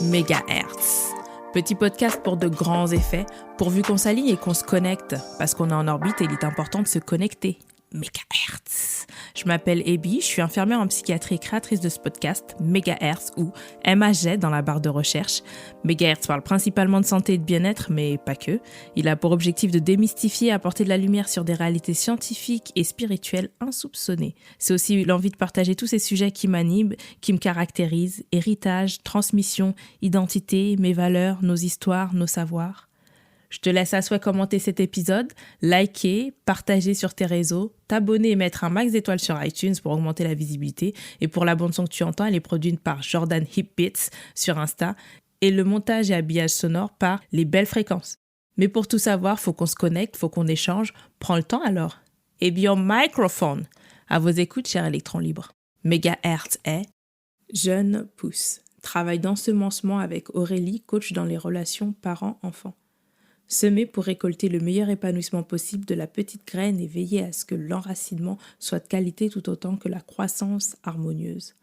Mégahertz. Petit podcast pour de grands effets, pourvu qu'on s'aligne et qu'on se connecte, parce qu'on est en orbite et il est important de se connecter. Mégahertz. Je m'appelle Ebi, je suis infirmière en psychiatrie et créatrice de ce podcast, Mégahertz ou MAG dans la barre de recherche. Mégahertz parle principalement de santé et de bien-être, mais pas que. Il a pour objectif de démystifier, apporter de la lumière sur des réalités scientifiques et spirituelles insoupçonnées. C'est aussi l'envie de partager tous ces sujets qui m'animent, qui me caractérisent, héritage, transmission, identité, mes valeurs, nos histoires, nos savoirs. Je te laisse à souhait commenter cet épisode, liker, partager sur tes réseaux, t'abonner et mettre un max d'étoiles sur iTunes pour augmenter la visibilité. Et pour la bande son que tu entends, elle est produite par Jordan Hipbits sur Insta et le montage et habillage sonore par Les Belles Fréquences. Mais pour tout savoir, faut qu'on se connecte, faut qu'on échange. Prends le temps alors. Et bien, microphone. À vos écoutes, chers électrons libres. Mégahertz est jeune pousse. Travaille d'ensemencement avec Aurélie, coach dans les relations parents-enfants. Semer pour récolter le meilleur épanouissement possible de la petite graine et veiller à ce que l'enracinement soit de qualité tout autant que la croissance harmonieuse.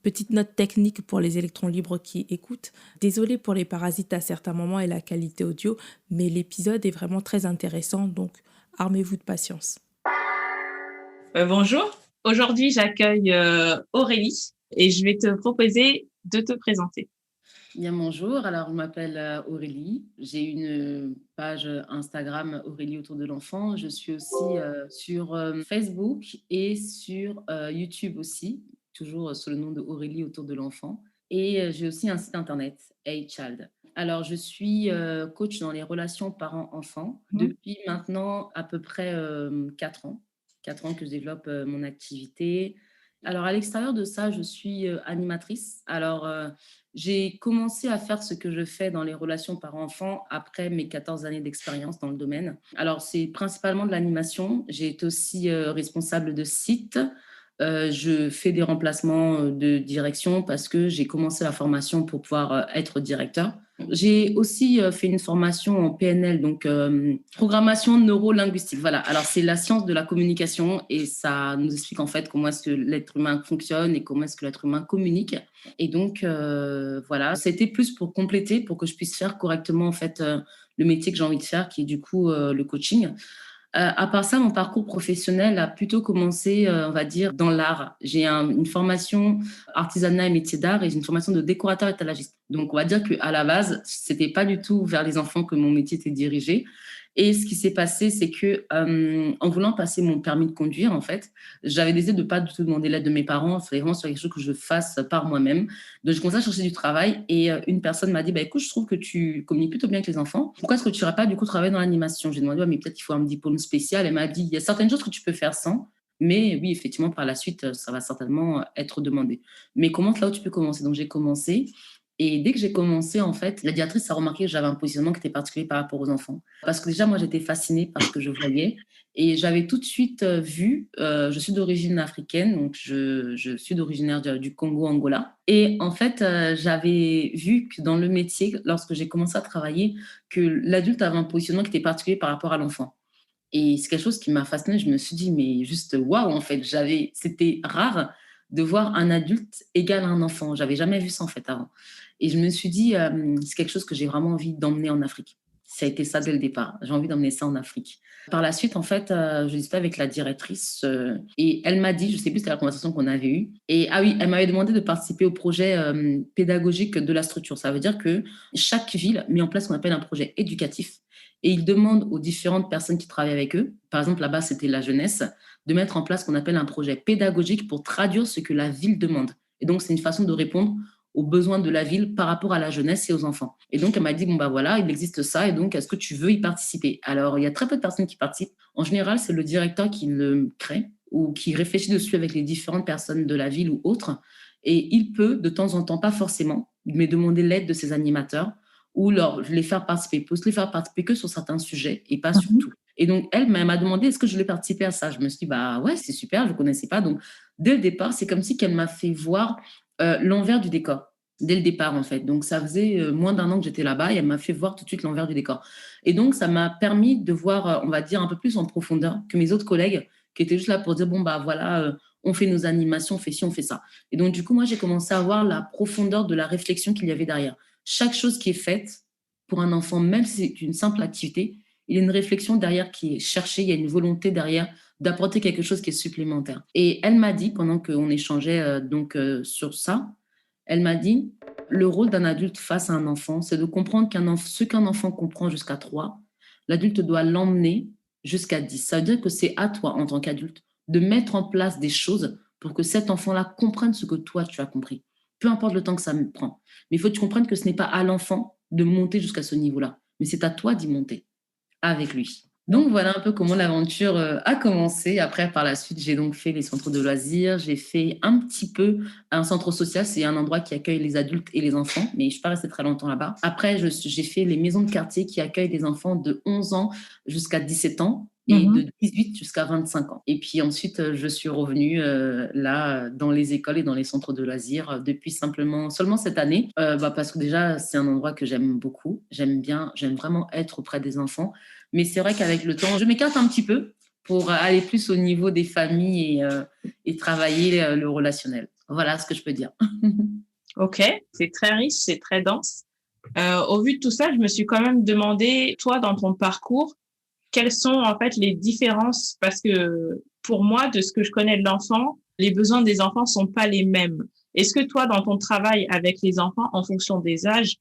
Petite note technique pour les électrons libres qui écoutent. Désolée pour les parasites à certains moments et la qualité audio, mais l'épisode est vraiment très intéressant, donc armez-vous de patience. Bonjour, aujourd'hui j'accueille Aurélie et je vais te proposer de te présenter. Bien, bonjour, alors je m'appelle Aurélie, j'ai une page Instagram Aurélie autour de l'enfant, je suis aussi sur Facebook et sur YouTube aussi, toujours sous le nom de Aurélie autour de l'enfant, et j'ai aussi un site internet, Hey Child. Alors je suis coach dans les relations parents-enfants depuis maintenant à peu près 4 ans, 4 ans que je développe mon activité. Alors à l'extérieur de ça, je suis animatrice, alors j'ai commencé à faire ce que je fais dans les relations parents-enfants après mes 14 années d'expérience dans le domaine. Alors, c'est principalement de l'animation. J'ai été aussi responsable de site. Je fais des remplacements de direction parce que j'ai commencé la formation pour pouvoir être directeur. J'ai aussi fait une formation en PNL, donc programmation neuro-linguistique. Voilà, alors c'est la science de la communication et ça nous explique en fait comment est-ce que l'être humain fonctionne et comment est-ce que l'être humain communique. Et donc, voilà, c'était plus pour compléter, pour que je puisse faire correctement en fait le métier que j'ai envie de faire, qui est du coup le coaching. À part ça, mon parcours professionnel a plutôt commencé, on va dire, dans l'art. J'ai une formation artisanat et métier d'art et j'ai une formation de décorateur étalagiste. Donc, on va dire qu'à la base, c'était pas du tout vers les enfants que mon métier était dirigé. Et ce qui s'est passé, c'est que en voulant passer mon permis de conduire, en fait, j'avais décidé de ne pas du tout demander l'aide de mes parents. Il fallait vraiment sur quelque chose que je fasse par moi-même. Donc, je commençais à chercher du travail et une personne m'a dit, bah, écoute, je trouve que tu communiques plutôt bien avec les enfants. Pourquoi est-ce que tu n'irais pas du coup travailler dans l'animation? J'ai demandé, ouais, mais peut-être qu'il faut un diplôme spécial. Elle m'a dit, il y a certaines choses que tu peux faire sans. Mais oui, effectivement, par la suite, ça va certainement être demandé. Mais commence là où tu peux commencer. Donc, j'ai commencé. Et dès que j'ai commencé, en fait, la directrice a remarqué que j'avais un positionnement qui était particulier par rapport aux enfants. Parce que déjà, moi, j'étais fascinée par ce que je voyais. Et j'avais tout de suite vu, je suis d'origine africaine, donc je suis originaire du Congo, Angola. Et en fait, j'avais vu que dans le métier, lorsque j'ai commencé à travailler, que l'adulte avait un positionnement qui était particulier par rapport à l'enfant. Et c'est quelque chose qui m'a fascinée. Je me suis dit, mais juste waouh, en fait, c'était rare de voir un adulte égal à un enfant. J'avais jamais vu ça, en fait, avant. Et je me suis dit, c'est quelque chose que j'ai vraiment envie d'emmener en Afrique. Ça a été ça dès le départ. J'ai envie d'emmener ça en Afrique. Par la suite, en fait, je discutais avec la directrice et elle m'a dit, je sais plus, c'était la conversation qu'on avait eue. Et ah oui, elle m'avait demandé de participer au projet pédagogique de la structure. Ça veut dire que chaque ville met en place ce qu'on appelle un projet éducatif et il demande aux différentes personnes qui travaillent avec eux, par exemple là-bas c'était la jeunesse, de mettre en place ce qu'on appelle un projet pédagogique pour traduire ce que la ville demande. Et donc c'est une façon de répondre aux besoins de la ville par rapport à la jeunesse et aux enfants. Et donc, elle m'a dit, bon, bah voilà, il existe ça, et donc, est-ce que tu veux y participer? Alors, il y a très peu de personnes qui participent. En général, c'est le directeur qui le crée ou qui réfléchit dessus avec les différentes personnes de la ville ou autres. Et il peut, de temps en temps, pas forcément, mais demander l'aide de ses animateurs ou les faire participer. Il peut se les faire participer que sur certains sujets et pas sur tout. Et donc, elle m'a demandé, est-ce que je voulais participer à ça? Je me suis dit, bah ouais, c'est super, je ne connaissais pas. Donc, dès le départ, c'est comme si qu'elle m'a fait voir l'envers du décor. dès le départ, en fait. Donc, ça faisait moins d'1 an que j'étais là-bas et elle m'a fait voir tout de suite l'envers du décor. Et donc, ça m'a permis de voir, on va dire, un peu plus en profondeur que mes autres collègues qui étaient juste là pour dire, bon, bah voilà, on fait nos animations, on fait ci, on fait ça. Et donc, du coup, moi, j'ai commencé à voir la profondeur de la réflexion qu'il y avait derrière. Chaque chose qui est faite pour un enfant, même si c'est une simple activité, il y a une réflexion derrière qui est cherchée, il y a une volonté derrière d'apporter quelque chose qui est supplémentaire. Et elle m'a dit, pendant qu'on échangeait sur ça, elle m'a dit, le rôle d'un adulte face à un enfant, c'est de comprendre ce qu'un enfant comprend jusqu'à 3, l'adulte doit l'emmener jusqu'à 10. Ça veut dire que c'est à toi, en tant qu'adulte, de mettre en place des choses pour que cet enfant-là comprenne ce que toi, tu as compris. Peu importe le temps que ça me prend. Mais il faut que tu comprennes que ce n'est pas à l'enfant de monter jusqu'à ce niveau-là, mais c'est à toi d'y monter avec lui. Donc voilà un peu comment l'aventure a commencé. Après, par la suite, j'ai donc fait les centres de loisirs, j'ai fait un petit peu un centre social, c'est un endroit qui accueille les adultes et les enfants, mais je ne suis pas restée très longtemps là-bas. Après, j'ai fait les maisons de quartier qui accueillent les enfants de 11 ans jusqu'à 17 ans et de 18 jusqu'à 25 ans. Et puis ensuite, je suis revenue là, dans les écoles et dans les centres de loisirs depuis seulement cette année, parce que déjà, c'est un endroit que j'aime beaucoup. J'aime vraiment être auprès des enfants. Mais c'est vrai qu'avec le temps, je m'écarte un petit peu pour aller plus au niveau des familles et travailler le relationnel. Voilà ce que je peux dire. Ok, c'est très riche, c'est très dense. Au vu de tout ça, je me suis quand même demandé, toi, dans ton parcours, quelles sont en fait les différences? Parce que pour moi, de ce que je connais de l'enfant, les besoins des enfants sont pas les mêmes. Est-ce que toi, dans ton travail avec les enfants, en fonction des âges,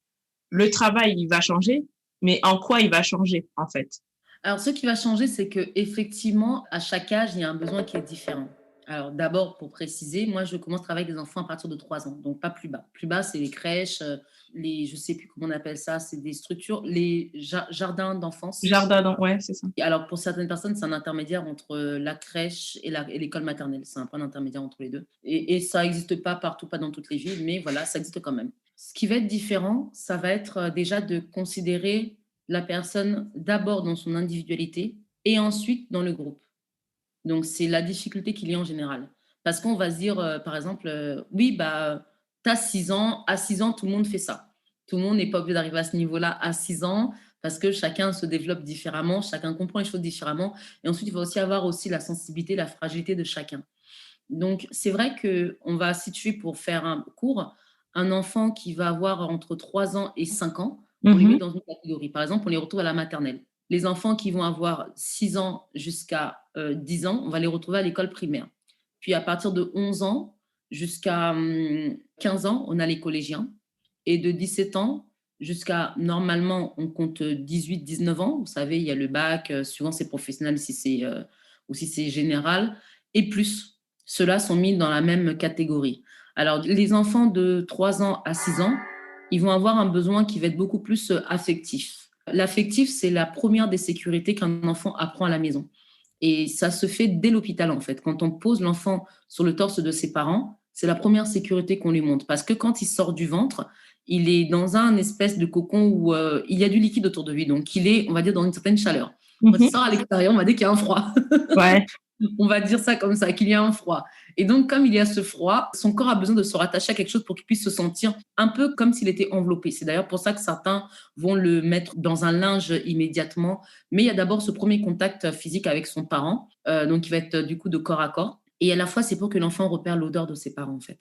le travail, il va changer, mais en quoi il va changer, en fait? Alors, ce qui va changer, c'est qu'effectivement, à chaque âge, il y a un besoin qui est différent. Alors, d'abord, pour préciser, moi, je commence à travailler avec des enfants à partir de 3 ans, donc pas plus bas. Plus bas, c'est les crèches, je ne sais plus comment on appelle ça, c'est des structures, les jardins d'enfance. Ouais, c'est ça. Alors, pour certaines personnes, c'est un intermédiaire entre la crèche et l'école maternelle. C'est un point d'intermédiaire entre les deux. Et ça n'existe pas partout, pas dans toutes les villes, mais voilà, ça existe quand même. Ce qui va être différent, ça va être déjà de considérer la personne d'abord dans son individualité et ensuite dans le groupe. Donc, c'est la difficulté qu'il y a en général. Parce qu'on va se dire, par exemple, oui, bah, tu as 6 ans, à 6 ans, tout le monde fait ça. Tout le monde n'est pas obligé d'arriver à ce niveau-là à 6 ans parce que chacun se développe différemment, chacun comprend les choses différemment. Et ensuite, il va aussi avoir aussi la sensibilité, la fragilité de chacun. Donc, c'est vrai qu'on va situer pour faire un cours un enfant qui va avoir entre 3 ans et 5 ans, on les met dans une catégorie. Par exemple, on les retrouve à la maternelle. Les enfants qui vont avoir 6 ans jusqu'à 10 ans, on va les retrouver à l'école primaire. Puis à partir de 11 ans jusqu'à 15 ans, on a les collégiens. Et de 17 ans jusqu'à, normalement, on compte 18-19 ans. Vous savez, il y a le bac, suivant c'est professionnel ou si c'est général, et plus. Ceux-là sont mis dans la même catégorie. Alors, les enfants de 3 ans à 6 ans, ils vont avoir un besoin qui va être beaucoup plus affectif. L'affectif, c'est la première des sécurités qu'un enfant apprend à la maison. Et ça se fait dès l'hôpital, en fait. Quand on pose l'enfant sur le torse de ses parents, c'est la première sécurité qu'on lui montre. Parce que quand il sort du ventre, il est dans un espèce de cocon où il y a du liquide autour de lui. Donc, il est, on va dire, dans une certaine chaleur. Quand il sort à l'extérieur, on va dire qu'il y a un froid. Ouais. On va dire ça comme ça, qu'il y a un froid. Et donc, comme il y a ce froid, son corps a besoin de se rattacher à quelque chose pour qu'il puisse se sentir un peu comme s'il était enveloppé. C'est d'ailleurs pour ça que certains vont le mettre dans un linge immédiatement. Mais il y a d'abord ce premier contact physique avec son parent, donc qui va être du coup de corps à corps. Et à la fois, c'est pour que l'enfant repère l'odeur de ses parents, en fait.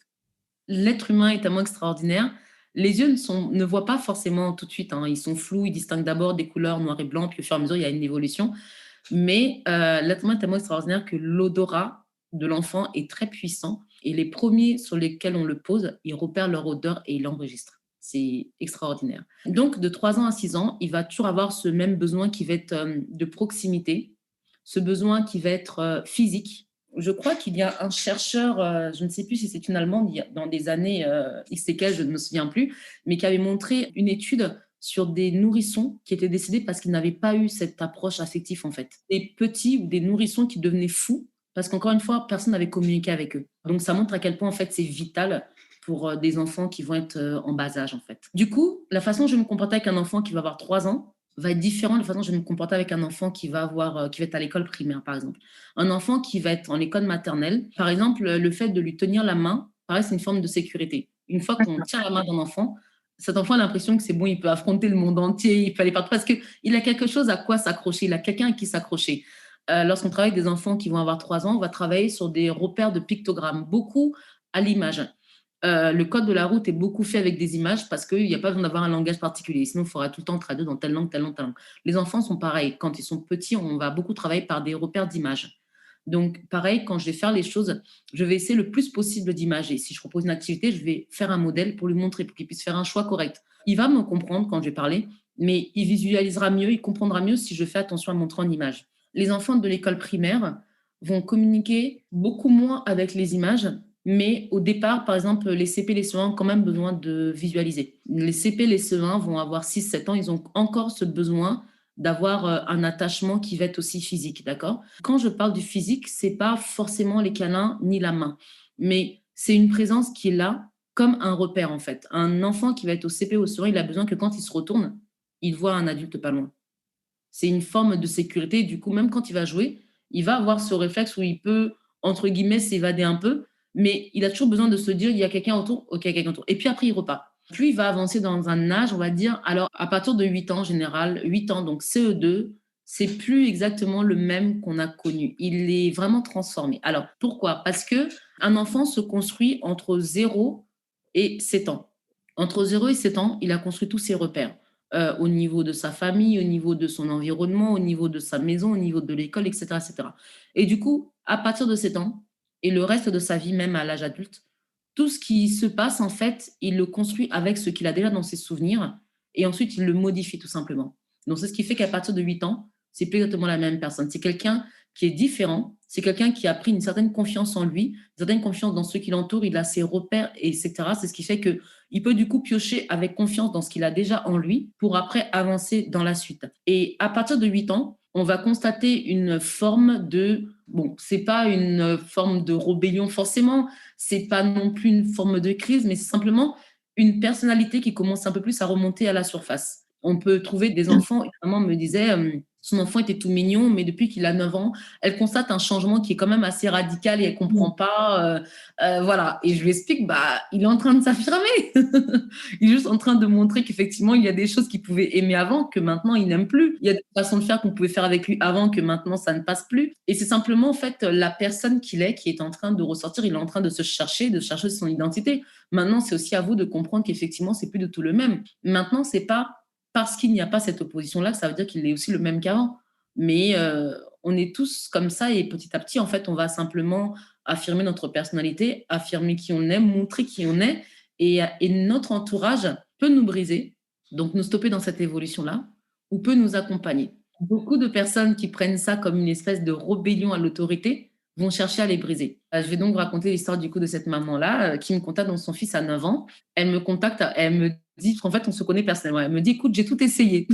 L'être humain est tellement extraordinaire. Les yeux ne voient pas forcément tout de suite. Ils sont flous, ils distinguent d'abord des couleurs noir et blanc, puis au fur et à mesure, il y a une évolution. Mais l'être humain est tellement extraordinaire que l'odorat de l'enfant est très puissant. Et les premiers sur lesquels on le pose, ils repèrent leur odeur et ils l'enregistrent. C'est extraordinaire. Donc, de 3 ans à 6 ans, il va toujours avoir ce même besoin qui va être de proximité, ce besoin qui va être physique. Je crois qu'il y a un chercheur, je ne sais plus si c'est une Allemande, dans des années X lesquelles, je ne me souviens plus, mais qui avait montré une étude sur des nourrissons qui étaient décédés parce qu'ils n'avaient pas eu cette approche affective, en fait. Des petits ou des nourrissons qui devenaient fous parce qu'encore une fois, personne n'avait communiqué avec eux. Donc, ça montre à quel point, en fait, c'est vital pour des enfants qui vont être en bas âge, en fait. Du coup, la façon dont je vais me comporter avec un enfant qui va avoir 3 ans va être différente de la façon dont je vais me comporter avec un enfant qui va être à l'école primaire, par exemple. Un enfant qui va être en école maternelle, par exemple, le fait de lui tenir la main, pareil, c'est une forme de sécurité. une fois qu'on tient la main d'un enfant, cet enfant a l'impression que c'est bon, il peut affronter le monde entier, il peut aller partout parce qu'il a quelque chose à quoi s'accrocher, il a quelqu'un à qui s'accrocher. Lorsqu'on travaille avec des enfants qui vont avoir 3 ans, on va travailler sur des repères de pictogrammes, beaucoup à l'image. Le code de la route est beaucoup fait avec des images parce qu'il n'y a pas besoin d'avoir un langage particulier. Sinon, il faudra tout le temps traduire dans telle langue, telle langue, telle langue. Les enfants sont pareils. Quand ils sont petits, on va beaucoup travailler par des repères d'images. Donc, pareil, quand je vais faire les choses, je vais essayer le plus possible d'imager. Si je propose une activité, je vais faire un modèle pour lui montrer, pour qu'il puisse faire un choix correct. Il va me comprendre quand je vais parler, mais il visualisera mieux, il comprendra mieux si je fais attention à montrer en image. Les enfants de l'école primaire vont communiquer beaucoup moins avec les images, mais au départ, par exemple, les CP, les CE1 ont quand même besoin de visualiser. Les CP, les CE1 vont avoir 6-7 ans, ils ont encore ce besoin d'avoir un attachement qui va être aussi physique, d'accord? Quand je parle du physique, c'est pas forcément les câlins ni la main, mais c'est une présence qui est là comme un repère, en fait. Un enfant qui va être au CP ou au CE1, il a besoin que quand il se retourne, il voit un adulte pas loin. C'est une forme de sécurité. Du coup, même quand il va jouer, il va avoir ce réflexe où il peut, entre guillemets, s'évader un peu, mais il a toujours besoin de se dire, il y a quelqu'un autour, ok, il y a quelqu'un autour. Et puis après, il repart. Plus il va avancer dans un âge, on va dire, alors à partir de 8 ans en général, 8 ans, donc CE2, c'est plus exactement le même qu'on a connu. Il est vraiment transformé. Alors, pourquoi? Parce que un enfant se construit entre 0 et 7 ans. Entre 0 et 7 ans, il a construit tous ses repères. Au niveau de sa famille, au niveau de son environnement, au niveau de sa maison, au niveau de l'école, etc., etc. Et du coup, à partir de 7 ans, et le reste de sa vie, même à l'âge adulte, tout ce qui se passe, en fait, il le construit avec ce qu'il a déjà dans ses souvenirs, et ensuite, il le modifie tout simplement. Donc, c'est ce qui fait qu'à partir de 8 ans, c'est plus exactement la même personne. C'est quelqu'un qui est différent, c'est quelqu'un qui a pris une certaine confiance en lui, une certaine confiance dans ceux qui l'entourent, il a ses repères, etc. C'est ce qui fait qu'il peut du coup piocher avec confiance dans ce qu'il a déjà en lui pour après avancer dans la suite. Et à partir de 8 ans, on va constater une forme de... Bon, c'est pas une forme de rébellion forcément, c'est pas non plus une forme de crise, mais c'est simplement une personnalité qui commence un peu plus à remonter à la surface. On peut trouver des enfants, une maman me disait, son enfant était tout mignon, mais depuis qu'il a 9 ans, elle constate un changement qui est quand même assez radical et elle comprend pas. Voilà. Et je lui explique, bah, il est en train de s'affirmer. Il est juste en train de montrer qu'effectivement, il y a des choses qu'il pouvait aimer avant que maintenant il n'aime plus. Il y a des façons de faire qu'on pouvait faire avec lui avant que maintenant ça ne passe plus. Et c'est simplement, en fait, la personne qu'il est qui est en train de ressortir. Il est en train de se chercher, de chercher son identité. Maintenant, c'est aussi à vous de comprendre qu'effectivement, c'est plus du tout le même. Maintenant, c'est pas parce qu'il n'y a pas cette opposition-là, ça veut dire qu'il est aussi le même qu'avant. Mais on est tous comme ça et petit à petit, en fait, on va simplement affirmer notre personnalité, affirmer qui on est, montrer qui on est. Et notre entourage peut nous briser, donc nous stopper dans cette évolution-là, ou peut nous accompagner. Beaucoup de personnes qui prennent ça comme une espèce de rébellion à l'autorité vont chercher à les briser. Je vais donc vous raconter l'histoire du coup de cette maman-là qui me contacte, donc son fils a 9 ans. Elle me contacte, elle me dit, en fait, on se connaît personnellement. Elle me dit, écoute, j'ai tout essayé.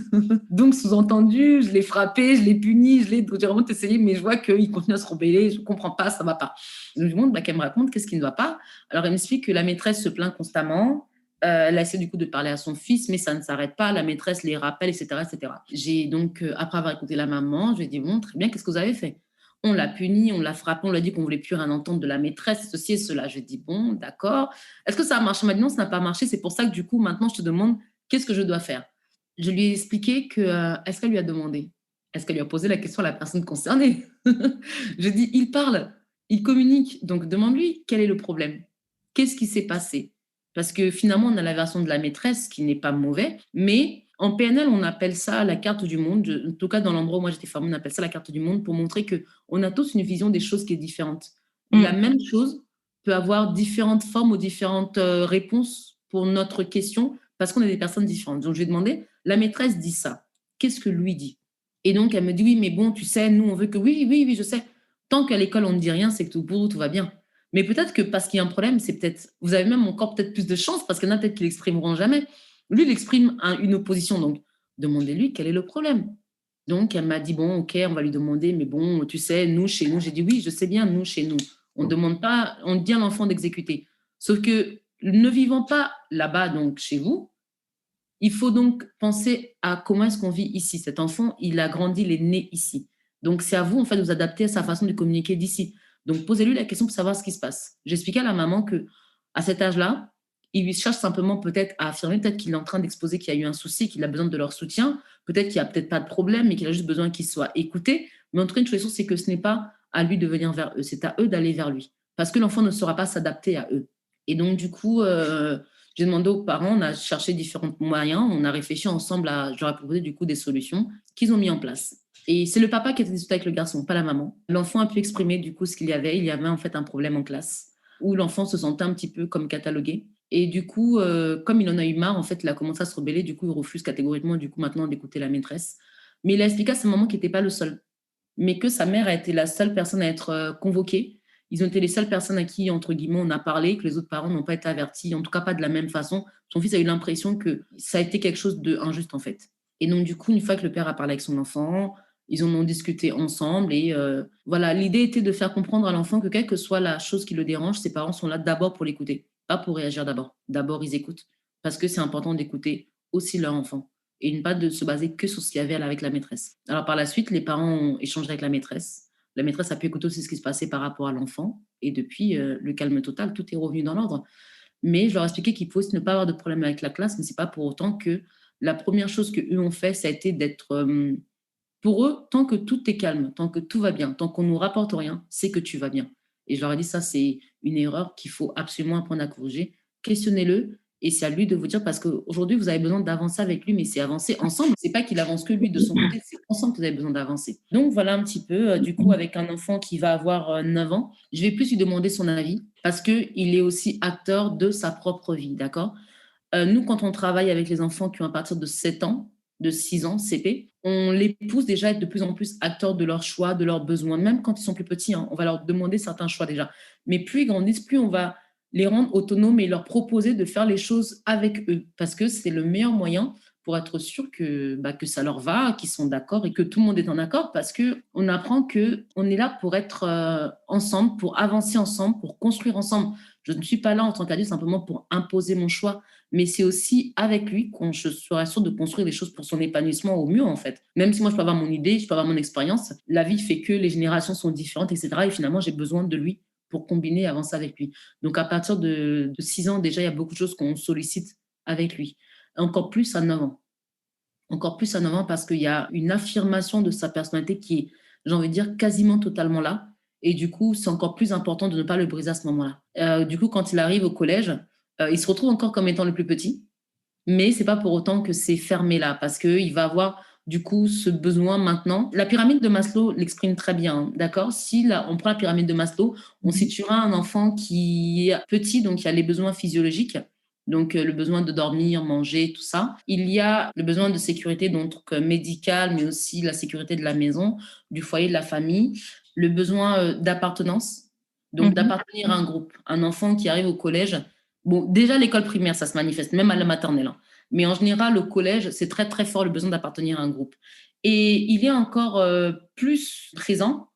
Donc, sous-entendu, je l'ai frappé, je l'ai puni, j'ai vraiment tout essayé, mais je vois qu'il continue à se rebeller, je ne comprends pas, ça ne va pas. Donc, je lui demande qu'elle me raconte qu'est-ce qui ne va pas. Alors, elle m'explique que la maîtresse se plaint constamment. Elle a essayé du coup de parler à son fils, mais ça ne s'arrête pas. La maîtresse les rappelle, etc., etc. J'ai donc, après avoir écouté la maman, je lui ai dit, bon, très bien, qu'est-ce que vous avez fait? On l'a puni, on l'a frappé, on lui a dit qu'on ne voulait plus rien entendre de la maîtresse, ceci et cela. Je lui ai dit, bon, d'accord. Est-ce que ça a marché? Elle m'a dit, non, ça n'a pas marché. C'est pour ça que du coup, maintenant, je te demande, qu'est-ce que je dois faire? Je lui ai expliqué que, est-ce qu'elle lui a demandé? Est-ce qu'elle lui a posé la question à la personne concernée? Je dis, il parle, il communique, donc demande-lui quel est le problème. Qu'est-ce qui s'est passé? Parce que finalement, on a la version de la maîtresse qui n'est pas mauvais, mais en PNL, on appelle ça la carte du monde. En tout cas, dans l'endroit où moi j'étais formée, on appelle ça la carte du monde pour montrer qu'on a tous une vision des choses qui est différente. La même chose peut avoir différentes formes ou différentes réponses pour notre question parce qu'on est des personnes différentes. Donc, je lui ai demandé, la maîtresse dit ça. Qu'est-ce que lui dit? Et donc, elle me dit, oui, mais bon, tu sais, nous, on veut que... Oui, oui, oui, je sais. Tant qu'à l'école, on ne dit rien, c'est que tout pour tout va bien. Mais peut-être que parce qu'il y a un problème, c'est peut-être... Vous avez même encore peut-être plus de chance parce qu'il y en a peut-être qui l'exprimeront jamais. Lui, il exprime une opposition. Donc, demandez-lui quel est le problème. Donc, elle m'a dit, bon, ok, on va lui demander, mais bon, tu sais, nous, chez nous, j'ai dit, oui, je sais bien, nous, chez nous. On ne demande pas, on dit à l'enfant d'exécuter. Sauf que, ne vivant pas là-bas, donc chez vous, il faut donc penser à comment est-ce qu'on vit ici. Cet enfant, il a grandi, il est né ici. Donc, c'est à vous, en fait, de vous adapter à sa façon de communiquer d'ici. Donc, posez-lui la question pour savoir ce qui se passe. J'expliquais à la maman que à cet âge-là, Ils cherchent simplement peut-être à affirmer, peut-être qu'il est en train d'exposer qu'il y a eu un souci, qu'il a besoin de leur soutien, peut-être qu'il n'y a peut-être pas de problème, mais qu'il a juste besoin qu'ils soient écoutés. Mais en tout cas, une chose est sûre, c'est que ce n'est pas à lui de venir vers eux, c'est à eux d'aller vers lui. Parce que l'enfant ne saura pas s'adapter à eux. Et donc, du coup, j'ai demandé aux parents, on a cherché différents moyens, on a réfléchi ensemble je leur ai proposé du coup des solutions qu'ils ont mis en place. Et c'est le papa qui était discuté avec le garçon, pas la maman. L'enfant a pu exprimer du coup ce qu'il y avait. Il y avait en fait un problème en classe où l'enfant se sentait un petit peu comme catalogué. Et du coup, comme il en a eu marre, en fait, il a commencé à se rebeller. Du coup, il refuse catégoriquement, du coup, maintenant d'écouter la maîtresse. Mais il a expliqué à sa maman qu'il n'était pas le seul, mais que sa mère a été la seule personne à être convoquée. Ils ont été les seules personnes à qui, entre guillemets, on a parlé, que les autres parents n'ont pas été avertis, en tout cas pas de la même façon. Son fils a eu l'impression que ça a été quelque chose d'injuste, en fait. Et donc, du coup, une fois que le père a parlé avec son enfant, ils en ont discuté ensemble. Et voilà, l'idée était de faire comprendre à l'enfant que quelle que soit la chose qui le dérange, ses parents sont là d'abord pour l'écouter, pas pour réagir d'abord. D'abord, ils écoutent, parce que c'est important d'écouter aussi leur enfant et ne pas de se baser que sur ce qu'il y avait avec la maîtresse. Alors, par la suite, les parents ont échangé avec la maîtresse. La maîtresse a pu écouter aussi ce qui se passait par rapport à l'enfant. Et depuis, le calme total, tout est revenu dans l'ordre. Mais je leur ai expliqué qu'il faut aussi ne pas avoir de problème avec la classe, mais ce n'est pas pour autant que la première chose qu'eux ont fait, ça a été d'être... pour eux, tant que tout est calme, tant que tout va bien, tant qu'on ne nous rapporte rien, c'est que tu vas bien. Et je leur ai dit, ça, c'est une erreur qu'il faut absolument apprendre à corriger. Questionnez-le. Et c'est à lui de vous dire, parce qu'aujourd'hui, vous avez besoin d'avancer avec lui, mais c'est avancer ensemble. C'est pas qu'il avance que lui de son côté, c'est ensemble que vous avez besoin d'avancer. Donc voilà un petit peu, du coup, avec un enfant qui va avoir 9 ans, je vais plus lui demander son avis, parce qu'il est aussi acteur de sa propre vie, d'accord? Nous, quand on travaille avec les enfants qui ont à partir de 7 ans, de 6 ans, CP, on les pousse déjà à être de plus en plus acteurs de leurs choix, de leurs besoins, même quand ils sont plus petits, hein, on va leur demander certains choix déjà. Mais plus ils grandissent, plus on va les rendre autonomes et leur proposer de faire les choses avec eux, parce que c'est le meilleur moyen pour être sûr que ça leur va, qu'ils sont d'accord et que tout le monde est en accord, parce qu'on apprend qu'on est là pour être ensemble, pour avancer ensemble, pour construire ensemble. Je ne suis pas là en tant qu'adulte simplement pour imposer mon choix, mais c'est aussi avec lui qu'on je serai sûr de construire des choses pour son épanouissement au mieux, en fait. Même si moi, je peux avoir mon idée, je peux avoir mon expérience, la vie fait que les générations sont différentes, etc. Et finalement, j'ai besoin de lui pour combiner et avancer avec lui. Donc, à partir de 6 ans, déjà, il y a beaucoup de choses qu'on sollicite avec lui. Encore plus à 9 ans. Encore plus à 9 ans parce qu'il y a une affirmation de sa personnalité qui est, j'ai envie de dire, quasiment totalement là. Et du coup, c'est encore plus important de ne pas le briser à ce moment-là. Du coup, quand il arrive au collège, il se retrouve encore comme étant le plus petit, mais c'est pas pour autant que c'est fermé là, parce qu'il va avoir du coup ce besoin maintenant. La pyramide de Maslow l'exprime très bien, hein, d'accord? Si là, on prend la pyramide de Maslow, on situera un enfant qui est petit, donc il y a les besoins physiologiques, donc le besoin de dormir, manger, tout ça. Il y a le besoin de sécurité, donc médical, mais aussi la sécurité de la maison, du foyer, de la famille, le besoin d'appartenance, donc d'appartenir à un groupe. Un enfant qui arrive au collège, bon, déjà l'école primaire, ça se manifeste, même à la maternelle, hein. Mais en général, au collège, c'est très, très fort le besoin d'appartenir à un groupe. Et il est encore plus présent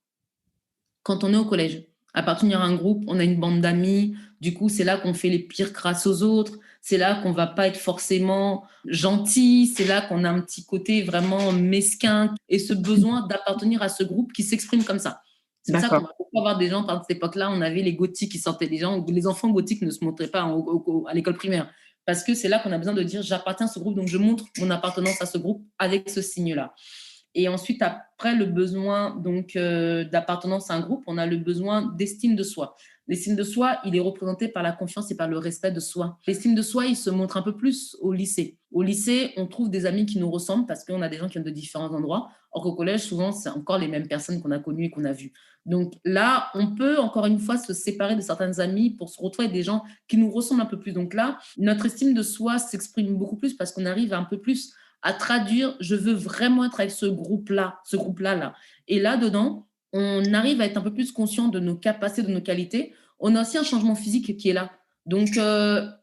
quand on est au collège. Appartenir à un groupe, on a une bande d'amis, du coup, c'est là qu'on fait les pires crasses aux autres, c'est là qu'on va pas être forcément gentil, c'est là qu'on a un petit côté vraiment mesquin et ce besoin d'appartenir à ce groupe qui s'exprime comme ça. C'est pour ça qu'on va beaucoup avoir des gens, par cette époque-là, on avait les gothiques qui sortaient, les enfants gothiques ne se montraient pas à l'école primaire. Parce que c'est là qu'on a besoin de dire j'appartiens à ce groupe, donc je montre mon appartenance à ce groupe avec ce signe-là. Et ensuite, après le besoin donc d'appartenance à un groupe, on a le besoin d'estime de soi. L'estime de soi, il est représenté par la confiance et par le respect de soi. L'estime de soi, il se montre un peu plus au lycée. Au lycée, on trouve des amis qui nous ressemblent parce qu'on a des gens qui viennent de différents endroits. Or qu'au collège, souvent, c'est encore les mêmes personnes qu'on a connues et qu'on a vues. Donc là, on peut encore une fois se séparer de certains amis pour se retrouver avec des gens qui nous ressemblent un peu plus. Donc là, notre estime de soi s'exprime beaucoup plus parce qu'on arrive un peu plus à traduire, je veux vraiment être avec ce groupe-là là. Et là-dedans, on arrive à être un peu plus conscient de nos capacités, de nos qualités. On a aussi un changement physique qui est là. Donc,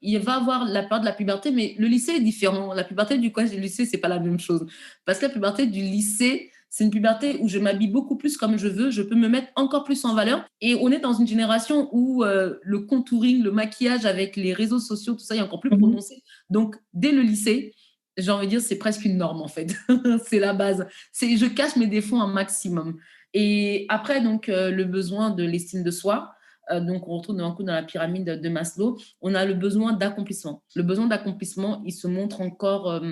il va avoir la part de la puberté, mais le lycée est différent. La puberté du collège et du lycée, c'est pas la même chose. Parce que la puberté du lycée, c'est une puberté où je m'habille beaucoup plus comme je veux, je peux me mettre encore plus en valeur. Et on est dans une génération où le contouring, le maquillage avec les réseaux sociaux, tout ça est encore plus prononcé. Donc, dès le lycée, j'ai envie de dire, c'est presque une norme en fait. C'est la base. Je cache mes défauts un maximum. Et après, donc, le besoin de l'estime de soi, donc on retrouve un coup dans la pyramide de Maslow, on a le besoin d'accomplissement. Le besoin d'accomplissement, il se montre encore,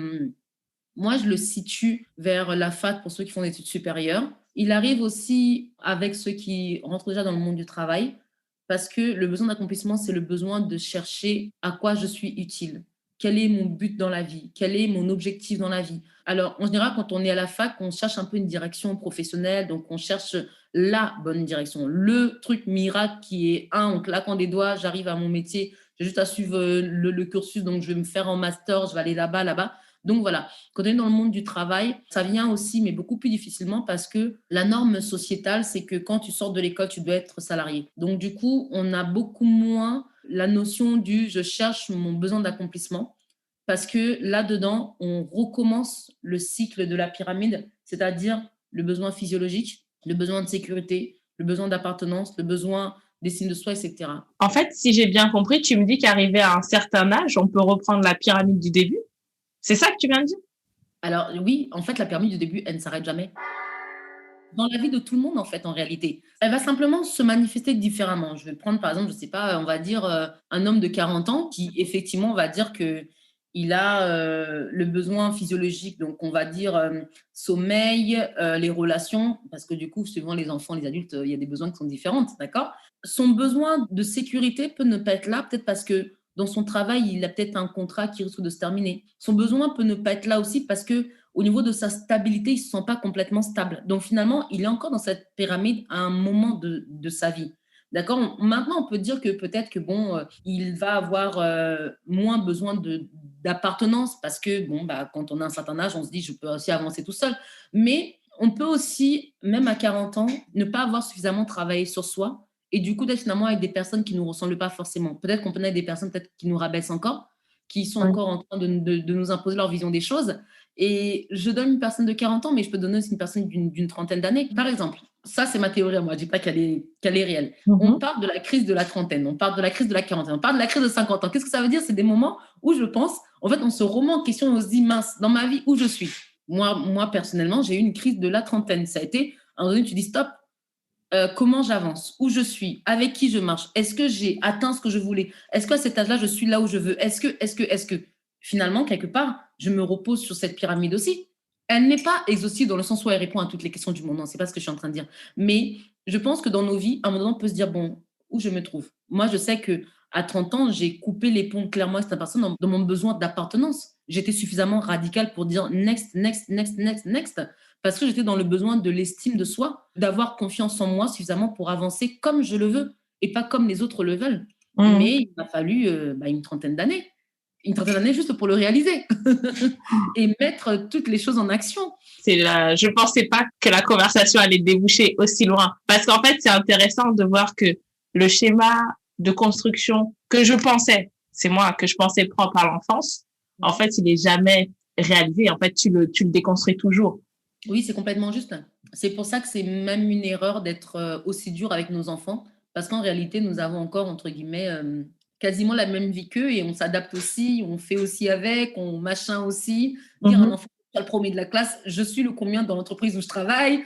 moi je le situe vers la fac pour ceux qui font des études supérieures. Il arrive aussi avec ceux qui rentrent déjà dans le monde du travail, parce que le besoin d'accomplissement, c'est le besoin de chercher à quoi je suis utile. Quel est mon but dans la vie? Quel est mon objectif dans la vie? Alors, en général, quand on est à la fac, on cherche un peu une direction professionnelle, donc on cherche la bonne direction, le truc miracle qui est, en claquant des doigts, j'arrive à mon métier, j'ai juste à suivre le cursus, donc je vais me faire en master, je vais aller là-bas, là-bas. Donc voilà, quand on est dans le monde du travail, ça vient aussi, mais beaucoup plus difficilement parce que la norme sociétale, c'est que quand tu sors de l'école, tu dois être salarié. Donc du coup, on a beaucoup moins la notion du je cherche mon besoin d'accomplissement parce que là-dedans, on recommence le cycle de la pyramide, c'est-à-dire le besoin physiologique, le besoin de sécurité, le besoin d'appartenance, le besoin d'estime de soi, etc. En fait, si j'ai bien compris, tu me dis qu'arrivé à un certain âge, on peut reprendre la pyramide du début. C'est ça que tu viens de dire? Alors oui, en fait, la pyramide du début, elle ne s'arrête jamais. Dans la vie de tout le monde, en fait, en réalité. Elle va simplement se manifester différemment. Je vais prendre, par exemple, je ne sais pas, on va dire un homme de 40 ans qui, effectivement, on va dire qu'il a le besoin physiologique, donc on va dire sommeil, les relations, parce que du coup, suivant les enfants, les adultes, il y a des besoins qui sont différents, d'accord? Son besoin de sécurité peut ne pas être là, peut-être parce que dans son travail, il a peut-être un contrat qui risque de se terminer. Son besoin peut ne pas être là aussi parce que au niveau de sa stabilité, il ne se sent pas complètement stable. Donc finalement, il est encore dans cette pyramide à un moment de sa vie. D'accord. Maintenant, on peut dire que peut-être que bon, il va avoir moins besoin d'appartenance parce que bon, bah, quand on a un certain âge, on se dit je peux aussi avancer tout seul. Mais on peut aussi, même à 40 ans, ne pas avoir suffisamment travaillé sur soi et du coup d'être finalement avec des personnes qui ne nous ressemblent pas forcément. Peut-être qu'on peut être des personnes peut-être qui nous rabaissent encore, qui sont encore en train de nous imposer leur vision des choses. Et je donne une personne de 40 ans, mais je peux donner aussi une personne d'une trentaine d'années. Par exemple, ça, c'est ma théorie à moi. Je ne dis pas qu'elle est réelle. On parle de la crise de la trentaine, on parle de la crise de la quarantaine, on parle de la crise de 50 ans. Qu'est-ce que ça veut dire? C'est des moments où je pense, en fait, on se remet en question, on se dit, mince, dans ma vie, où je suis? Moi personnellement, j'ai eu une crise de la trentaine. Ça a été, à un moment donné, tu dis, stop, comment j'avance? Où je suis? Avec qui je marche? Est-ce que j'ai atteint ce que je voulais? Est-ce qu'à cet âge-là, je suis là où je veux? Est-ce que finalement, quelque part, je me repose sur cette pyramide aussi? Elle n'est pas exhaustive dans le sens où elle répond à toutes les questions du monde. Non, c'est pas ce que je suis en train de dire. Mais je pense que dans nos vies, à un moment donné, on peut se dire, bon, où je me trouve? Moi, je sais que à 30 ans, j'ai coupé les ponts clairement avec cette personne dans mon besoin d'appartenance. J'étais suffisamment radicale pour dire next, next, next, next, next parce que j'étais dans le besoin de l'estime de soi, d'avoir confiance en moi suffisamment pour avancer comme je le veux et pas comme les autres le veulent. Mais il m'a fallu une trentaine d'années. Une trentaine d'années juste pour le réaliser et mettre toutes les choses en action. Je pensais pas que la conversation allait déboucher aussi loin. Parce qu'en fait, c'est intéressant de voir que le schéma de construction que je pensais, c'est moi que je pensais propre à l'enfance, en fait, il n'est jamais réalisé. En fait, tu le déconstruis toujours. Oui, c'est complètement juste. C'est pour ça que c'est même une erreur d'être aussi dur avec nos enfants, parce qu'en réalité, nous avons encore, entre guillemets, quasiment la même vie qu'eux et on s'adapte aussi, on fait aussi avec, on machin aussi. Dire à un enfant, le premier de la classe, je suis le combien dans l'entreprise où je travaille.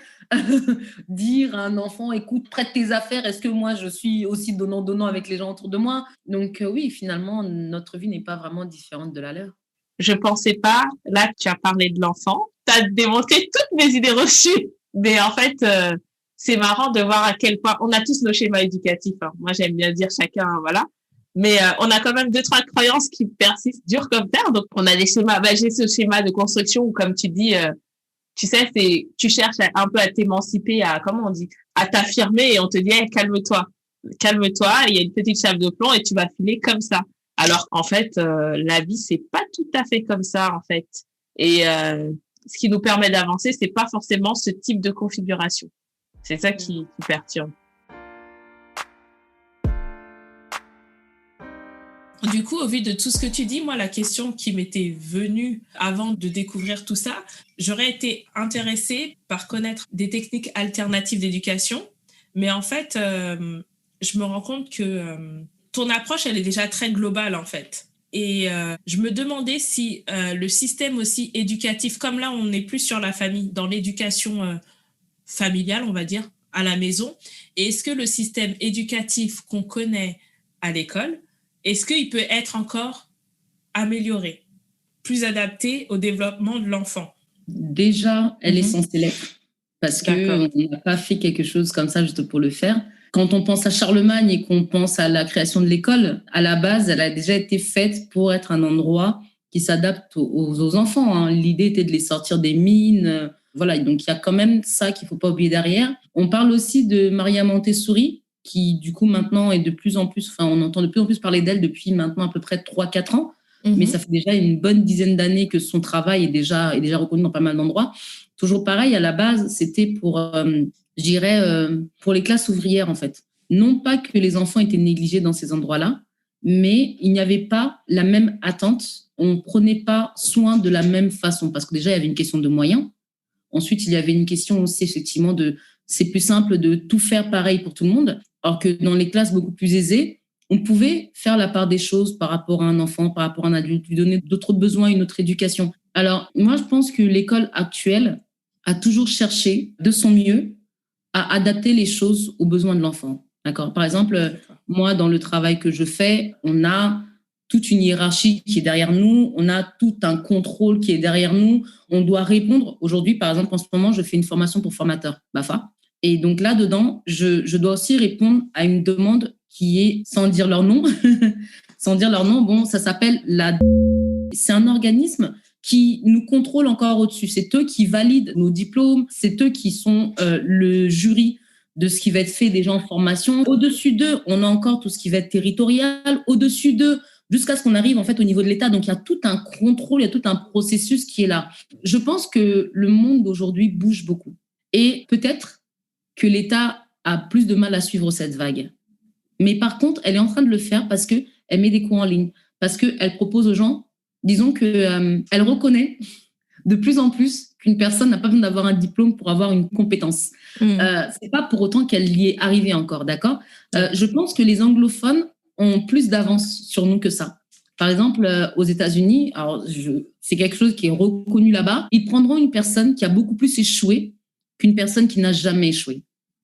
Dire à un enfant, écoute, prête tes affaires, est-ce que moi je suis aussi donnant avec les gens autour de moi? Donc oui, finalement, notre vie n'est pas vraiment différente de la leur. Je pensais pas, là que tu as parlé de l'enfant, tu as démonté toutes mes idées reçues. Mais en fait, c'est marrant de voir à quel point on a tous nos schémas éducatifs. Hein. Moi, j'aime bien dire chacun, voilà. Mais on a quand même 2-3 croyances qui persistent dures comme terre. Donc, on a des schémas. J'ai ce schéma de construction où, comme tu dis, tu sais, tu cherches un peu à t'émanciper, à comment on dit, à t'affirmer, et on te dit, hey, calme-toi, calme-toi. Il y a une petite chape de plomb et tu vas filer comme ça. Alors qu'en fait, la vie, c'est pas tout à fait comme ça, en fait. Et ce qui nous permet d'avancer, c'est pas forcément ce type de configuration. C'est ça qui perturbe. Du coup, au vu de tout ce que tu dis, moi, la question qui m'était venue avant de découvrir tout ça, j'aurais été intéressée par connaître des techniques alternatives d'éducation. Mais en fait, je me rends compte que ton approche, elle est déjà très globale, en fait. Et je me demandais si le système aussi éducatif, comme là, on n'est plus sur la famille, dans l'éducation familiale, on va dire, à la maison? Et est-ce que le système éducatif qu'on connaît à l'école, est-ce qu'il peut être encore amélioré, plus adapté au développement de l'enfant? Déjà, elle est censée l'être, parce qu'on n'a pas fait quelque chose comme ça juste pour le faire. Quand on pense à Charlemagne et qu'on pense à la création de l'école, à la base, elle a déjà été faite pour être un endroit qui s'adapte aux enfants. Hein. L'idée était de les sortir des mines. Voilà, donc il y a quand même ça qu'il ne faut pas oublier derrière. On parle aussi de Maria Montessori, qui du coup maintenant est de plus en plus, enfin on entend de plus en plus parler d'elle depuis maintenant à peu près 3-4 ans. Mais ça fait déjà une bonne dizaine d'années que son travail est déjà reconnu dans pas mal d'endroits. Toujours pareil, à la base, c'était pour, je dirais, pour les classes ouvrières, en fait. Non pas que les enfants étaient négligés dans ces endroits-là, mais il n'y avait pas la même attente. On ne prenait pas soin de la même façon, parce que déjà, il y avait une question de moyens. Ensuite, il y avait une question aussi, effectivement, c'est plus simple de tout faire pareil pour tout le monde, alors que dans les classes beaucoup plus aisées, on pouvait faire la part des choses par rapport à un enfant, par rapport à un adulte, lui donner d'autres besoins, une autre éducation. Alors, moi, je pense que l'école actuelle a toujours cherché de son mieux à adapter les choses aux besoins de l'enfant. D'accord ? Par exemple, moi, dans le travail que je fais, on a toute une hiérarchie qui est derrière nous, on a tout un contrôle qui est derrière nous. On doit répondre. Aujourd'hui, par exemple, en ce moment, je fais une formation pour formateurs, BAFA. Et donc là-dedans, je dois aussi répondre à une demande qui est, sans dire leur nom, bon, ça s'appelle c'est un organisme qui nous contrôle encore au-dessus. C'est eux qui valident nos diplômes, c'est eux qui sont le jury de ce qui va être fait déjà en formation. Au-dessus d'eux, on a encore tout ce qui va être territorial. Au-dessus d'eux, jusqu'à ce qu'on arrive en fait au niveau de l'État. Donc, il y a tout un contrôle, il y a tout un processus qui est là. Je pense que le monde d'aujourd'hui bouge beaucoup. Et peut-être que l'État a plus de mal à suivre cette vague. Mais par contre, elle est en train de le faire parce qu'elle met des cours en ligne, parce qu'elle propose aux gens, disons qu'elle reconnaît de plus en plus qu'une personne n'a pas besoin d'avoir un diplôme pour avoir une compétence. C'est pas pour autant qu'elle y est arrivée encore, d'accord ? Je pense que les anglophones ont plus d'avance sur nous que ça. Par exemple, aux États-Unis, alors c'est quelque chose qui est reconnu là-bas, ils prendront une personne qui a beaucoup plus échoué qu'une personne qui n'a jamais échoué.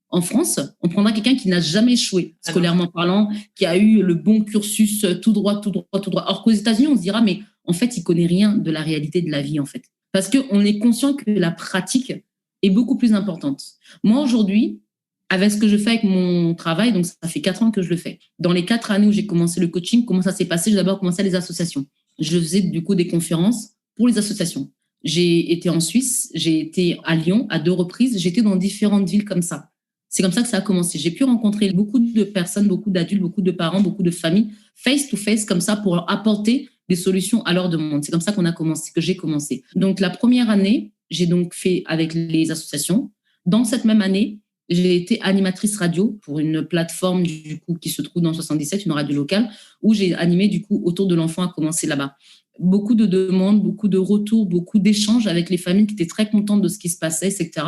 En France, on prendra quelqu'un qui n'a jamais échoué, scolairement parlant, qui a eu le bon cursus tout droit. Alors qu'aux États-Unis, on se dira, mais en fait, il ne connaît rien de la réalité de la vie, en fait. Parce qu'on est conscient que la pratique est beaucoup plus importante. Moi, aujourd'hui, avec ce que je fais avec mon travail, donc ça fait 4 ans que je le fais. Dans les 4 années où j'ai commencé le coaching, comment ça s'est passé ? J'ai d'abord commencé à les associations. Je faisais du coup des conférences pour les associations. J'ai été en Suisse, j'ai été à Lyon à 2 reprises, j'étais dans différentes villes comme ça. C'est comme ça que ça a commencé. J'ai pu rencontrer beaucoup de personnes, beaucoup d'adultes, beaucoup de parents, beaucoup de familles, face to face, comme ça, pour leur apporter des solutions à leur demande. C'est comme ça qu'on a commencé, que j'ai commencé. Donc, la première année, j'ai donc fait avec les associations. Dans cette même année, j'ai été animatrice radio pour une plateforme du coup qui se trouve dans 77, une radio locale, où j'ai animé du coup autour de l'enfant à commencer là-bas. Beaucoup de demandes, beaucoup de retours, beaucoup d'échanges avec les familles qui étaient très contentes de ce qui se passait, etc.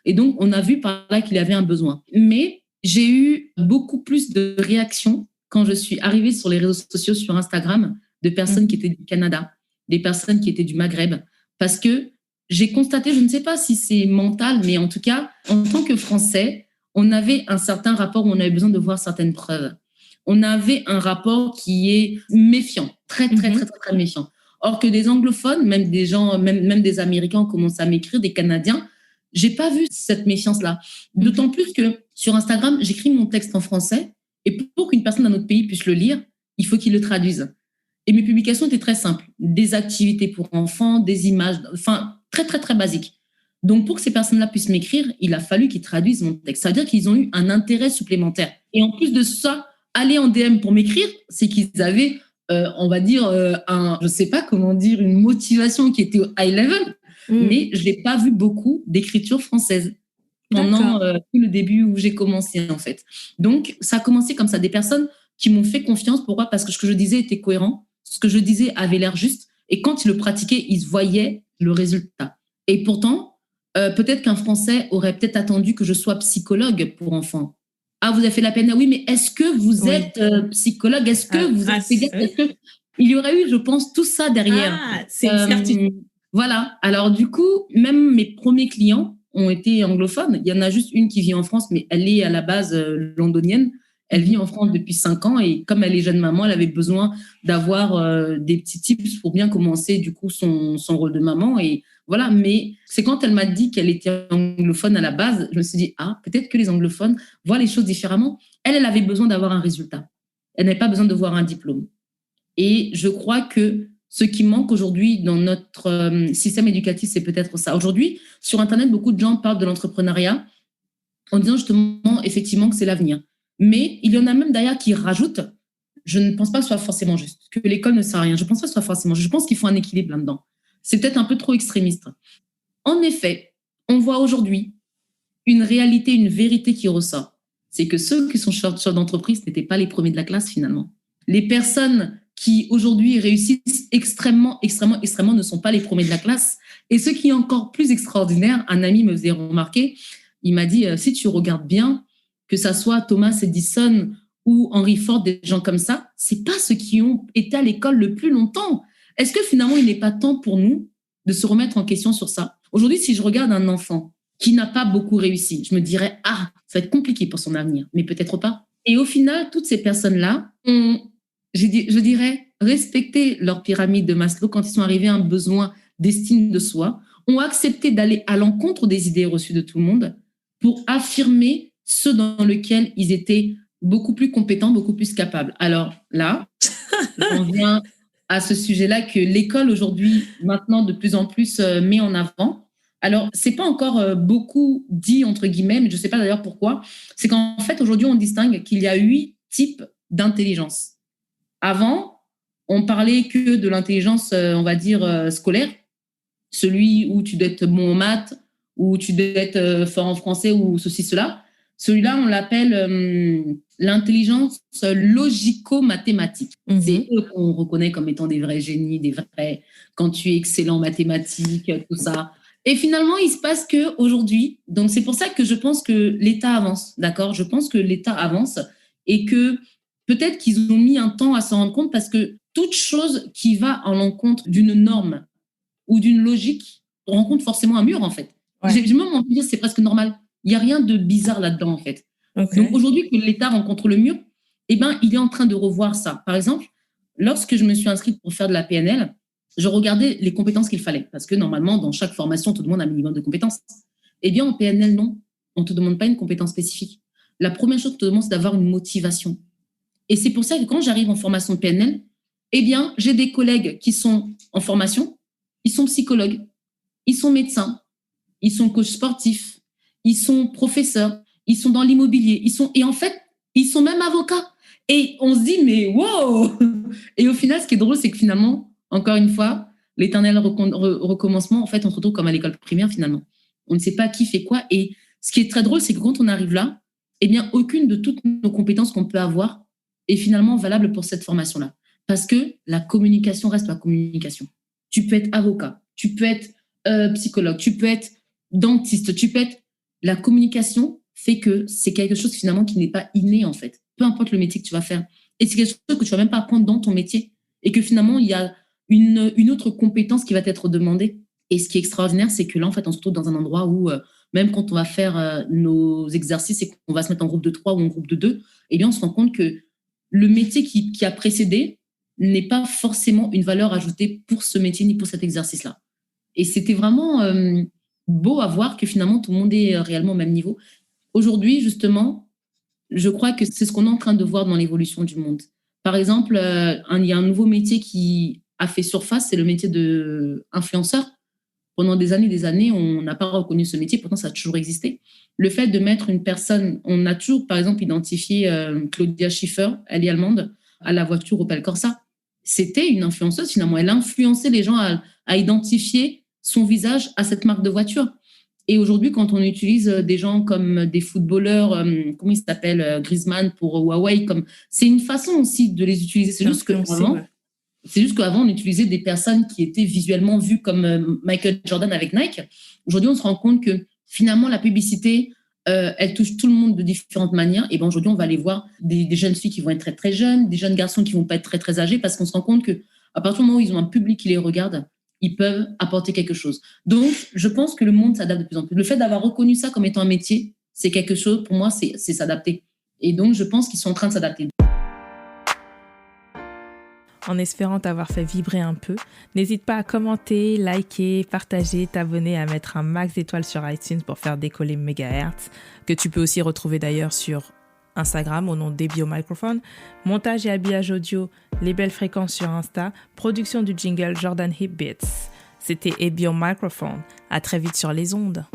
Et donc, on a vu par là qu'il y avait un besoin. Mais j'ai eu beaucoup plus de réactions quand je suis arrivée sur les réseaux sociaux, sur Instagram, de personnes qui étaient du Canada, des personnes qui étaient du Maghreb. Parce que j'ai constaté, je ne sais pas si c'est mental, mais en tout cas, en tant que Français, on avait un certain rapport où on avait besoin de voir certaines preuves. On avait un rapport qui est méfiant, très méfiant. Or que des anglophones, même des gens, même des Américains ont commencé à m'écrire, des Canadiens, j'ai pas vu cette méfiance-là. D'autant plus que sur Instagram, j'écris mon texte en français et pour qu'une personne d'un autre pays puisse le lire, il faut qu'il le traduise. Et mes publications étaient très simples. Des activités pour enfants, des images, enfin, très basiques. Donc, pour que ces personnes-là puissent m'écrire, il a fallu qu'ils traduisent mon texte. Ça veut dire qu'ils ont eu un intérêt supplémentaire. Et en plus de ça, aller en DM pour m'écrire, c'est qu'ils avaient, on va dire, je sais pas comment dire, une motivation qui était au high level. Mais je n'ai pas vu beaucoup d'écriture française pendant tout le début où j'ai commencé, en fait. Donc, ça a commencé comme ça. Des personnes qui m'ont fait confiance. Pourquoi ? Parce que ce que je disais était cohérent. Ce que je disais avait l'air juste. Et quand ils le pratiquaient, ils voyaient le résultat. Et pourtant, peut-être qu'un Français aurait peut-être attendu que je sois psychologue pour enfants. Ah, vous avez fait la peine. Oui, mais est-ce que vous êtes psychologue ? Est-ce que vous êtes pédiatre ? Est-ce que... Il y aurait eu, je pense, tout ça derrière. Ah, c'est une certitude. Voilà. Alors, du coup, même mes premiers clients, ont été anglophones. Il y en a juste une qui vit en France, mais elle est à la base londonienne. Elle vit en France depuis 5 ans et comme elle est jeune maman, elle avait besoin d'avoir des petits tips pour bien commencer du coup son rôle de maman. Et voilà, mais c'est quand elle m'a dit qu'elle était anglophone à la base, je me suis dit, peut-être que les anglophones voient les choses différemment. Elle avait besoin d'avoir un résultat. Elle n'avait pas besoin de voir un diplôme. Et je crois que ce qui manque aujourd'hui dans notre système éducatif, c'est peut-être ça. Aujourd'hui, sur Internet, beaucoup de gens parlent de l'entrepreneuriat en disant justement, effectivement, que c'est l'avenir. Mais il y en a même d'ailleurs qui rajoutent, je ne pense pas que ce soit forcément juste, que l'école ne sert à rien. Je ne pense pas que ce soit forcément juste. Je pense qu'il faut un équilibre là-dedans. C'est peut-être un peu trop extrémiste. En effet, on voit aujourd'hui une réalité, une vérité qui ressort. C'est que ceux qui sont chefs d'entreprise n'étaient pas les premiers de la classe finalement. Les personnes qui aujourd'hui réussissent extrêmement ne sont pas les premiers de la classe. Et ce qui est encore plus extraordinaire, un ami me faisait remarquer, il m'a dit, si tu regardes bien, que ça soit Thomas Edison ou Henry Ford, des gens comme ça, c'est pas ceux qui ont été à l'école le plus longtemps. Est-ce que finalement, il n'est pas temps pour nous de se remettre en question sur ça? Aujourd'hui, si je regarde un enfant qui n'a pas beaucoup réussi, je me dirais, ça va être compliqué pour son avenir, mais peut-être pas. Et au final, toutes ces personnes-là ont, je dirais, respecté leur pyramide de Maslow quand ils sont arrivés à un besoin d'estime de soi, ont accepté d'aller à l'encontre des idées reçues de tout le monde pour affirmer ceux dans lesquels ils étaient beaucoup plus compétents, beaucoup plus capables. Alors là, on vient à ce sujet-là que l'école aujourd'hui, maintenant, de plus en plus met en avant. Alors, c'est pas encore beaucoup dit, entre guillemets, mais je sais pas d'ailleurs pourquoi. C'est qu'en fait, aujourd'hui, on distingue qu'il y a 8 types d'intelligence. Avant, on parlait que de l'intelligence, on va dire, scolaire, celui où tu dois être bon en maths, où tu dois être fort en français ou ceci, cela. Celui-là, on l'appelle l'intelligence logico-mathématique. C'est eux qu'on reconnaît comme étant des vrais génies, des vrais, quand tu es excellent en mathématiques, tout ça. Et finalement, il se passe qu'aujourd'hui, donc c'est pour ça que je pense que l'État avance, d'accord? Je pense que l'État avance et que peut-être qu'ils ont mis un temps à s'en rendre compte parce que toute chose qui va à l'encontre d'une norme ou d'une logique rencontre forcément un mur, en fait. Ouais. J'ai même envie de dire que c'est presque normal. Il n'y a rien de bizarre là-dedans, en fait. Okay. Donc, aujourd'hui, que l'État rencontre le mur, il est en train de revoir ça. Par exemple, lorsque je me suis inscrite pour faire de la PNL, je regardais les compétences qu'il fallait. Parce que normalement, dans chaque formation, on te demande un minimum de compétences. Eh bien, en PNL, non. On ne te demande pas une compétence spécifique. La première chose qu'on te demande, c'est d'avoir une motivation. Et c'est pour ça que quand j'arrive en formation de PNL, eh bien, j'ai des collègues qui sont en formation, ils sont psychologues, ils sont médecins, ils sont coachs sportifs, ils sont professeurs, ils sont dans l'immobilier, et en fait, ils sont même avocats. Et on se dit, mais wow! Et au final, ce qui est drôle, c'est que finalement, encore une fois, l'éternel recommencement, en fait, on se retrouve comme à l'école primaire, finalement. On ne sait pas qui fait quoi. Et ce qui est très drôle, c'est que quand on arrive là, eh bien, aucune de toutes nos compétences qu'on peut avoir est finalement valable pour cette formation-là. Parce que la communication reste la communication. Tu peux être avocat, tu peux être psychologue, tu peux être dentiste, tu peux être... La communication fait que c'est quelque chose finalement qui n'est pas inné en fait. Peu importe le métier que tu vas faire. Et c'est quelque chose que tu ne vas même pas apprendre dans ton métier. Et que finalement, il y a une autre compétence qui va t'être demandée. Et ce qui est extraordinaire, c'est que là, en fait, on se retrouve dans un endroit où, même quand on va faire nos exercices et qu'on va se mettre en groupe de 3 ou en groupe de 2, eh bien, on se rend compte que le métier qui a précédé n'est pas forcément une valeur ajoutée pour ce métier ni pour cet exercice-là. Et c'était vraiment beau à voir que finalement, tout le monde est réellement au même niveau. Aujourd'hui, justement, je crois que c'est ce qu'on est en train de voir dans l'évolution du monde. Par exemple, il y a un nouveau métier qui a fait surface, c'est le métier d'influenceur. Pendant des années, on n'a pas reconnu ce métier, pourtant ça a toujours existé. Le fait de mettre une personne, on a toujours, par exemple, identifié Claudia Schiffer, elle est allemande, à la voiture Opel Corsa. C'était une influenceuse, finalement. Elle influençait les gens à identifier son visage à cette marque de voiture. Et aujourd'hui, quand on utilise des gens comme des footballeurs, comment ils s'appellent, Griezmann pour Huawei, c'est une façon aussi de les utiliser. C'est juste qu'avant, on utilisait des personnes qui étaient visuellement vues comme Michael Jordan avec Nike. Aujourd'hui, on se rend compte que finalement, la publicité, elle touche tout le monde de différentes manières. Et aujourd'hui, on va aller voir des jeunes filles qui vont être très, très jeunes, des jeunes garçons qui vont pas être très, très âgés, parce qu'on se rend compte qu'à partir du moment où ils ont un public qui les regarde, ils peuvent apporter quelque chose. Donc, je pense que le monde s'adapte de plus en plus. Le fait d'avoir reconnu ça comme étant un métier, c'est quelque chose, pour moi, c'est s'adapter. Et donc, je pense qu'ils sont en train de s'adapter. En espérant t'avoir fait vibrer un peu, n'hésite pas à commenter, liker, partager, t'abonner, à mettre un max d'étoiles sur iTunes pour faire décoller Megahertz, que tu peux aussi retrouver d'ailleurs sur Instagram au nom d'Ebio Microphone, montage et habillage audio, les belles fréquences sur Insta, production du jingle Jordan Hip Beats. C'était Ebio Microphone. À très vite sur les ondes.